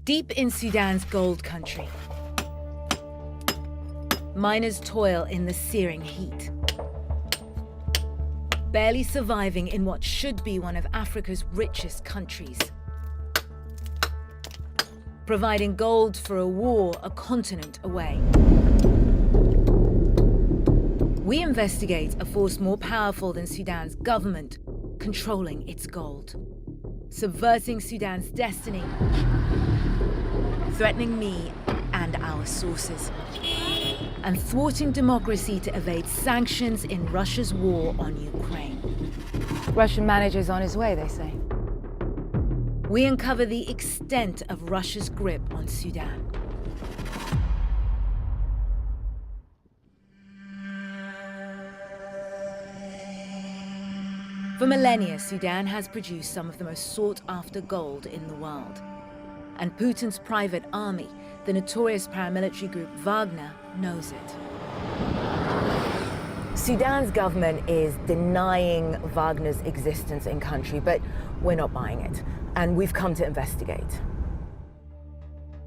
Deep in Sudan's gold country, miners toil in the searing heat, barely surviving in what should be one of Africa's richest countries, providing gold for a war a continent away. We investigate a force more powerful than Sudan's government controlling its gold, subverting Sudan's destiny, threatening me and our sources, and thwarting democracy to evade sanctions in Russia's war on Ukraine. Russian manager's on his way, they say. We uncover the extent of Russia's grip on Sudan. For millennia, Sudan has produced some of the most sought-after gold in the world. And Putin's private army, the notorious paramilitary group Wagner, knows it. Sudan's government is denying Wagner's existence in country, but we're not buying it. And we've come to investigate.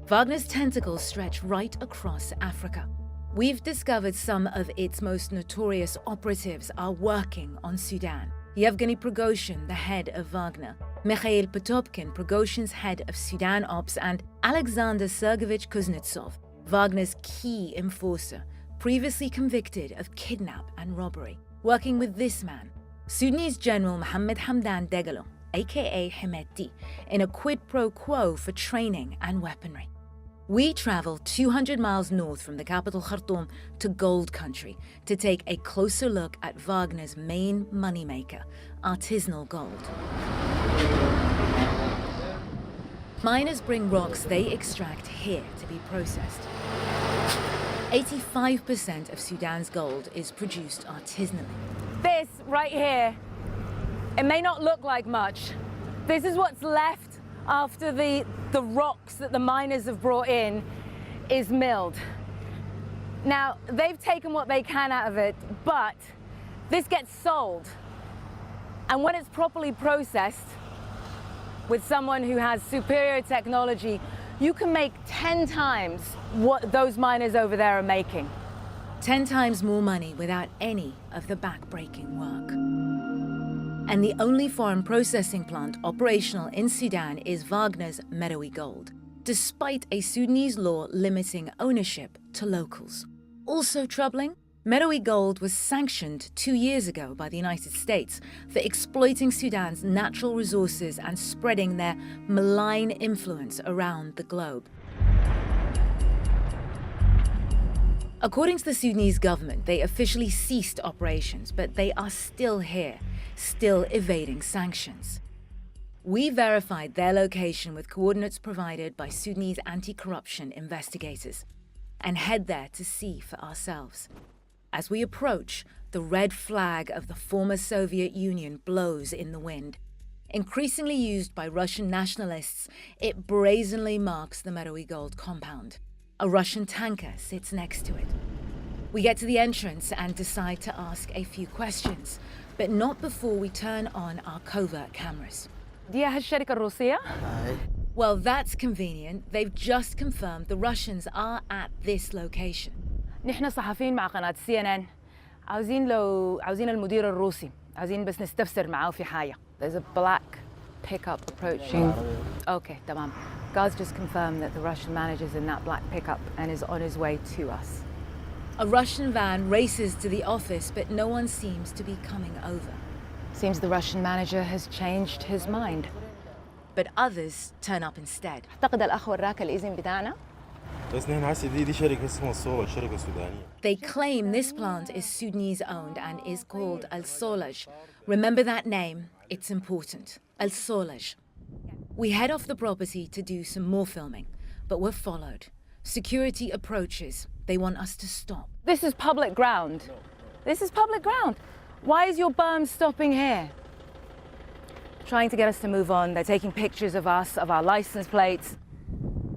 Wagner's tentacles stretch right across Africa. We've discovered some of its most notorious operatives are working on Sudan. Yevgeny Prigozhin, the head of Wagner, Mikhail Potopkin, Prigozhin's head of Sudan Ops, and Alexander Sergeyevich Kuznetsov, Wagner's key enforcer, previously convicted of kidnap and robbery, working with this man, Sudanese General Mohammed Hamdan Dagalo, aka Hemeti, in a quid pro quo for training and weaponry. We travel 200 miles north from the capital Khartoum to gold country to take a closer look at Wagner's main moneymaker, artisanal gold. Miners bring rocks they extract here to be processed. 85% of Sudan's gold is produced artisanally. This right here, it may not look like much. This is what's left after the rocks that the miners have brought in is milled. Now, they've taken what they can out of it, but this gets sold. And when it's properly processed with someone who has superior technology, you can make 10 times what those miners over there are making. 10 times more money without any of the back-breaking work. And the only foreign processing plant operational in Sudan is Wagner's Merowe Gold, despite a Sudanese law limiting ownership to locals. Also troubling, Merowe Gold was sanctioned 2 years ago by the United States for exploiting Sudan's natural resources and spreading their malign influence around the globe. According to the Sudanese government, they officially ceased operations, but they are still here, still evading sanctions. We verified their location with coordinates provided by Sudanese anti-corruption investigators and head there to see for ourselves. As we approach, the red flag of the former Soviet Union blows in the wind. Increasingly used by Russian nationalists, it brazenly marks the Merowe Gold compound. A Russian tanker sits next to it. We get to the entrance and decide to ask a few questions, but not before we turn on our covert cameras. دي هالشركة الروسية؟ Well, that's convenient. They've just confirmed the Russians are at this location. نحن صحفيين مع قناة CNN. عاوزين المدير الروسي. عاوزين بس نستفسر معاه في حاجة. There's a black pickup approaching. Okay, تمام. Guards just confirmed that the Russian manager's in that black pickup and is on his way to us. A Russian van races to the office, but no one seems to be coming over. Seems the Russian manager has changed his mind. But others turn up instead. أعتقد الأخ وراك الإذن بتاعنا. بس نحن هسه دي شركة اسمها الصولة، شركة سودانية. They claim this plant is Sudanese owned and is called Al Solaj. Remember that name, it's important. Al Solaj. We head off the property to do some more filming, but we're followed. Security approaches. They want us to stop. This is public ground. This is public ground. Why is your berm stopping here? Trying to get us to move on. They're taking pictures of us, of our license plates.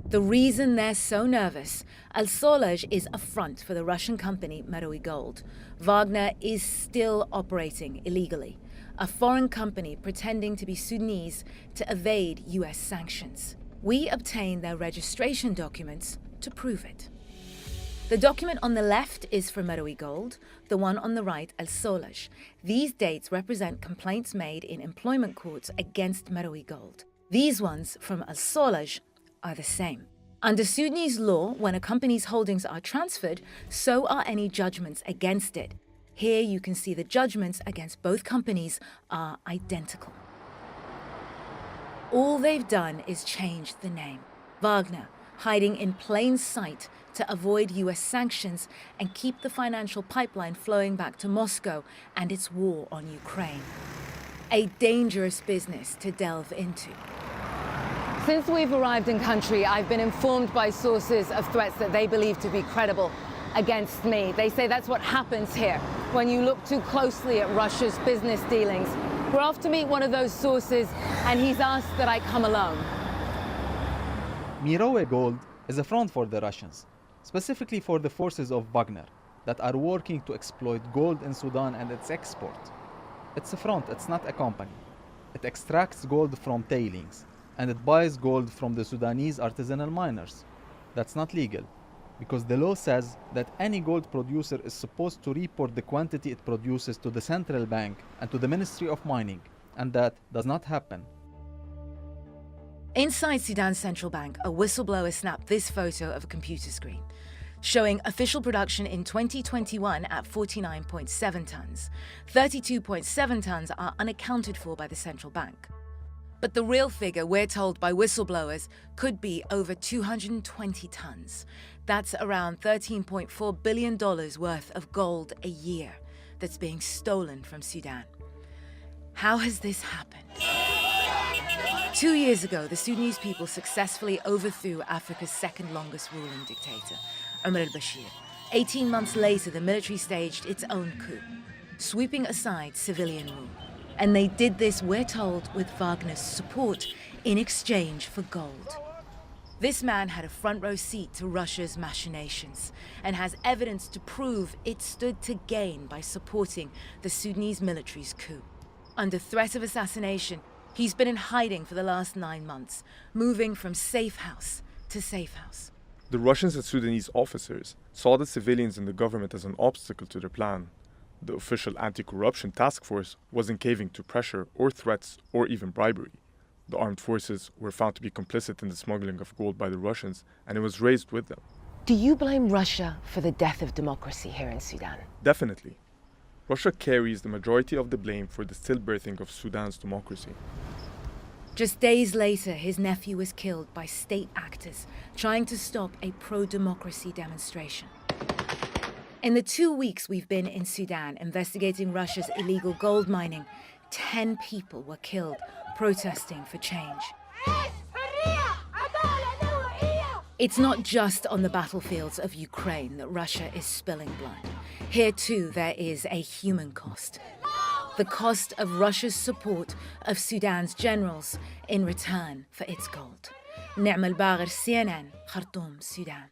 The reason they're so nervous, Al Solaj is a front for the Russian company Merowe Gold. Wagner is still operating illegally, a foreign company pretending to be Sudanese to evade US sanctions. We obtained their registration documents to prove it. The document on the left is for Merowe Gold, the one on the right, El Solaj. These dates represent complaints made in employment courts against Merowe Gold. These ones from El Solaj are the same. Under Sudanese law, when a company's holdings are transferred, so are any judgments against it. Here you can see the judgments against both companies are identical. All they've done is change the name. Wagner, hiding in plain sight to avoid US sanctions and keep the financial pipeline flowing back to Moscow and its war on Ukraine. A dangerous business to delve into. Since we've arrived in country, I've been informed by sources of threats that they believe to be credible against me. They say that's what happens here when you look too closely at Russia's business dealings. We're off to meet one of those sources, and he's asked that I come alone. Merowe Gold is a front for the Russians, specifically for the forces of Wagner that are working to exploit gold in Sudan and its export. It's a front, it's not a company. It extracts gold from tailings, and it buys gold from the Sudanese artisanal miners. That's not legal, because the law says that any gold producer is supposed to report the quantity it produces to the central bank and to the Ministry of Mining, and that does not happen. Inside Sudan's central bank, a whistleblower snapped this photo of a computer screen, showing official production in 2021 at 49.7 tons. 32.7 tons are unaccounted for by the central bank. But the real figure, we're told by whistleblowers, could be over 220 tons. That's around $13.4 billion worth of gold a year that's being stolen from Sudan. How has this happened? 2 years ago, the Sudanese people successfully overthrew Africa's second longest ruling dictator, Omar al-Bashir. 18 months later, the military staged its own coup, sweeping aside civilian rule. And they did this, we're told, with Wagner's support in exchange for gold. This man had a front row seat to Russia's machinations and has evidence to prove it stood to gain by supporting the Sudanese military's coup. Under threat of assassination, he's been in hiding for the last 9 months, moving from safe house to safe house. The Russians and Sudanese officers saw the civilians in the government as an obstacle to their plan. The official anti-corruption task force wasn't caving to pressure or threats or even bribery. The armed forces were found to be complicit in the smuggling of gold by the Russians, and it was raised with them. Do you blame Russia for the death of democracy here in Sudan? Definitely. Russia carries the majority of the blame for the stillbirthing of Sudan's democracy. Just days later, his nephew was killed by state actors trying to stop a pro-democracy demonstration. In the 2 weeks we've been in Sudan investigating Russia's illegal gold mining, 10 people were killed protesting for change. It's not just on the battlefields of Ukraine that Russia is spilling blood. Here too there is a human cost. The cost of Russia's support of Sudan's generals in return for its gold. نعم الباغر CNN, Khartoum, Sudan.